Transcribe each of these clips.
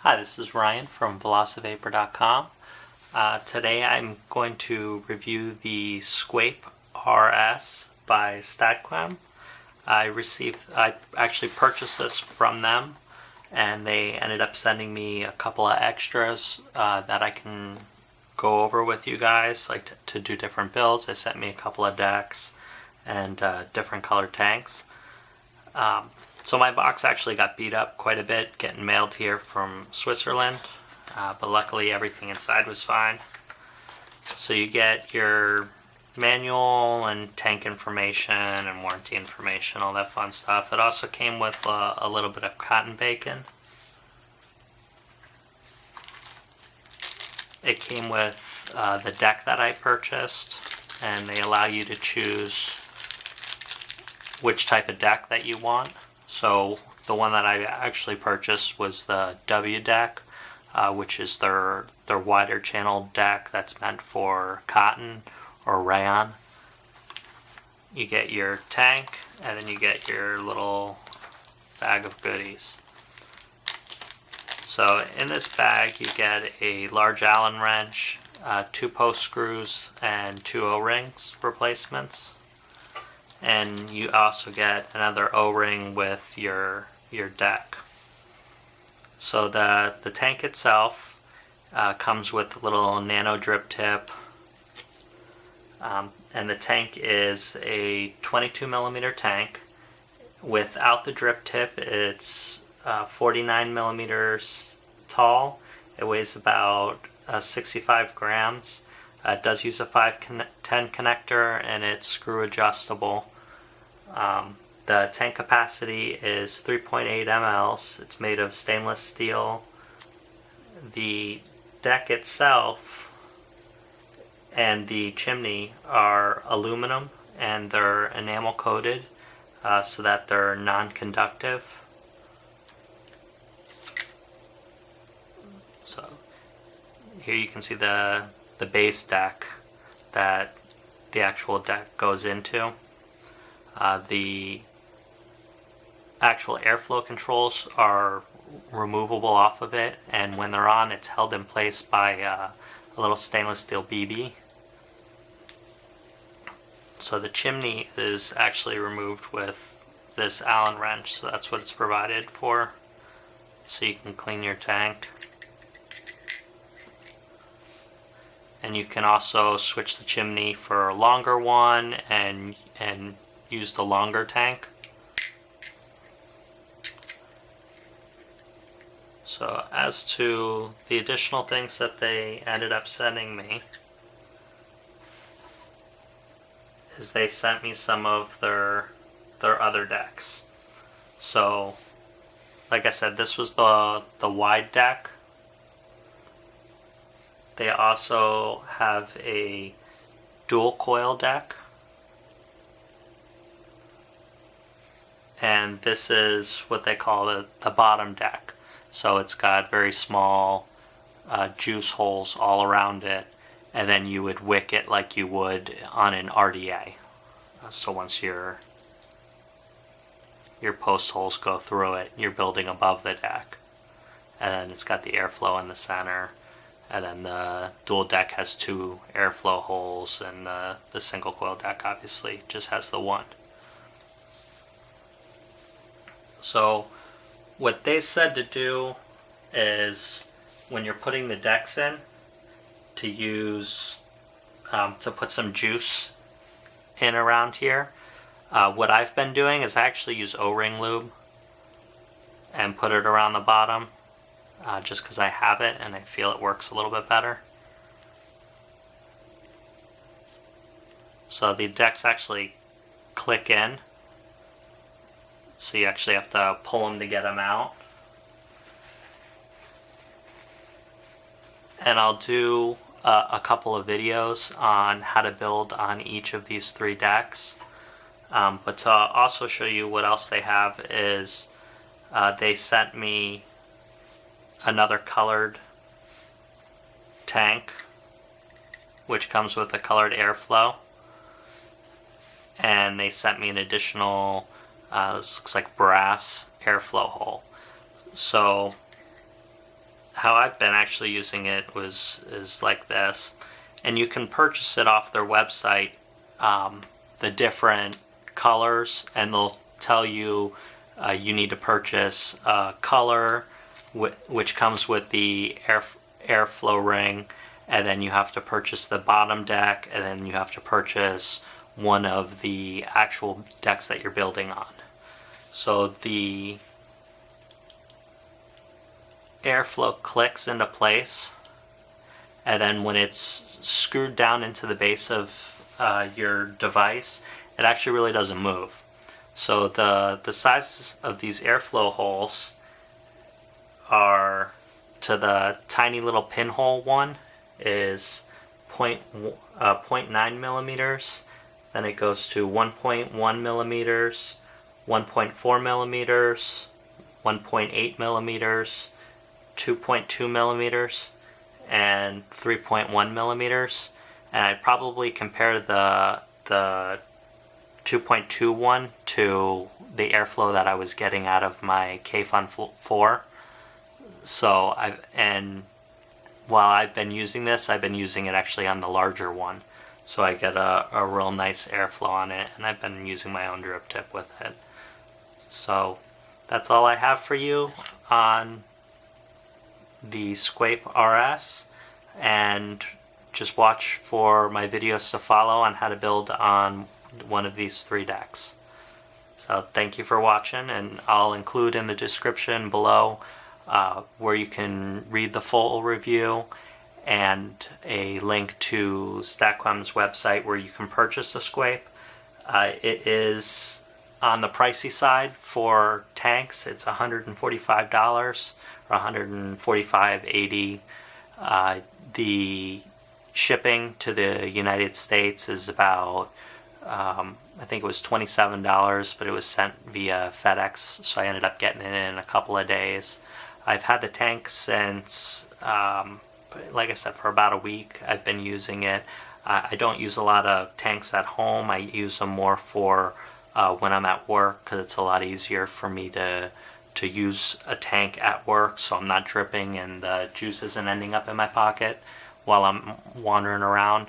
Hi, this is Ryan from VelociVapor.com. Today I'm going to review the SQuape RS by StattQualm. I actually purchased this from them, and they ended up sending me a couple of extras that I can go over with you guys, like to do different builds. They sent me a couple of decks and different colored tanks. So my box actually got beat up quite a bit getting mailed here from Switzerland, but luckily everything inside was fine. So you get your manual and tank information and warranty information, all that fun stuff. It also came with a little bit of cotton bacon. It came with the deck that I purchased, and they allow you to choose which type of deck that you want. So the one that I actually purchased was the W deck, which is their wider channel deck that's meant for cotton or rayon. You get your tank, and then you get your little bag of goodies. So in this bag you get a large Allen wrench, 2 post screws, and 2 O-rings replacements. And you also get another O-ring with your deck. So the tank itself comes with a little nano drip tip, and the tank is a 22 millimeter tank. Without the drip tip, it's 49 millimeters tall. It weighs about 65 grams. It does use a 510 connector, and it's screw adjustable. The tank capacity is 3.8 mLs. It's made of stainless steel. The deck itself and the chimney are aluminum, and they're enamel coated so that they're non-conductive. So here you can see the base deck that the actual deck goes into. The actual airflow controls are removable off of it, and when they're on, it's held in place by a little stainless steel BB. So the chimney is actually removed with this Allen wrench, so that's what it's provided for, so you can clean your tank. And you can also switch the chimney for a longer one and use the longer tank. So as to the additional things that they ended up sending me, is they sent me some of their other decks. So like I said, this was the wide deck. They also have a dual coil deck, and this is what they call the bottom deck. So it's got very small juice holes all around it, and then you would wick it like you would on an RDA. So once your post holes go through it, you're building above the deck. And then it's got the airflow in the center, and then the dual deck has 2 airflow holes, and the single coil deck obviously just has the 1. So what they said to do is, when you're putting the decks in, to use to put some juice in around here. What I've been doing is I actually use O-ring lube and put it around the bottom, just because I have it and I feel it works a little bit better. So the decks actually click in, so you actually have to pull them to get them out. And I'll do a couple of videos on how to build on each of these 3 decks. But to also show you what else they have is they sent me another colored tank, which comes with a colored airflow, and they sent me an additional this looks like brass airflow hole. So how I've been actually using it is like this, and you can purchase it off their website, the different colors, and they'll tell you you need to purchase a color which comes with the airflow ring, and then you have to purchase the bottom deck, and then you have to purchase one of the actual decks that you're building on. So the airflow clicks into place, and then when it's screwed down into the base of your device, it actually really doesn't move. So the sizes of these airflow holes are, to the tiny little pinhole one is 0.9 millimeters, then it goes to 1.1 millimeters, 1.4 millimeters, 1.8 millimeters, 2.2 millimeters, and 3.1 millimeters. And I'd probably compare the 2.21 to the airflow that I was getting out of my K-Fun 4. So while I've been using this, I've been using it actually on the larger one. So I get a real nice airflow on it, and I've been using my own drip tip with it. So that's all I have for you on the SQuape RS, and just watch for my videos to follow on how to build on one of these 3 decks. So thank you for watching, and I'll include in the description below where you can read the full review, and a link to StattQualm's website where you can purchase the SQuape. It is on the pricey side for tanks. It's $145 or $145.80. The shipping to the United States is about, I think it was $27, but it was sent via FedEx, so I ended up getting it in a couple of days. I've had the tank since, like I said, for about a week. I've been using it. I don't use a lot of tanks at home. I use them more for when I'm at work, because it's a lot easier for me to use a tank at work, so I'm not dripping and the juice isn't ending up in my pocket while I'm wandering around.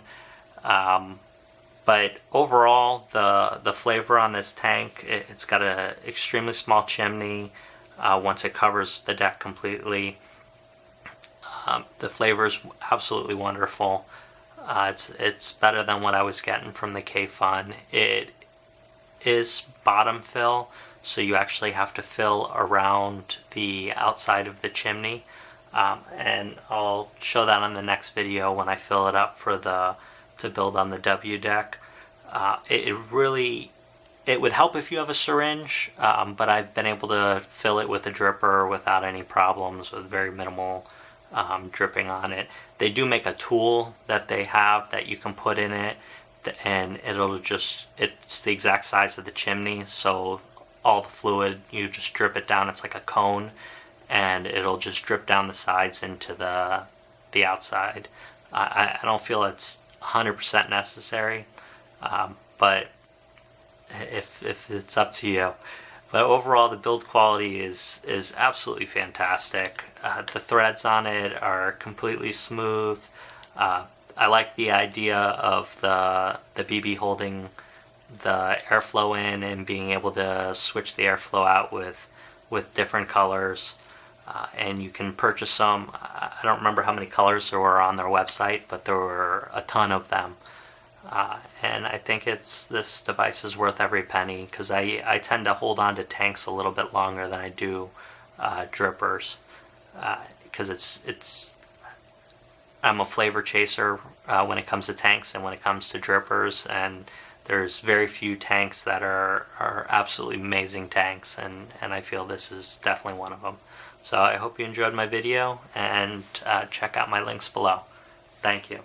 But overall, the flavor on this tank, it's got an extremely small chimney once it covers the deck completely. The flavor is absolutely wonderful. It's better than what I was getting from the K-Fun. It is bottom fill, so you actually have to fill around the outside of the chimney, and I'll show that on the next video when I fill it up to build on the W deck. It would help if you have a syringe, but I've been able to fill it with a dripper without any problems, with very minimal dripping on it. They do make a tool that they have that you can put in it, and it's the exact size of the chimney, so all the fluid, you just drip it down. It's like a cone, and it'll just drip down the sides into the outside. I don't feel it's 100% necessary, but if it's up to you. But overall, the build quality is absolutely fantastic. The threads on it are completely smooth. I like the idea of the BB holding the airflow in and being able to switch the airflow out with different colors. And you can purchase some. I don't remember how many colors there were on their website, but there were a ton of them. And I think this device is worth every penny, because I tend to hold on to tanks a little bit longer than I do drippers, because I'm a flavor chaser when it comes to tanks and when it comes to drippers, and there's very few tanks that are absolutely amazing tanks, and I feel this is definitely one of them. So I hope you enjoyed my video, and check out my links below. Thank you.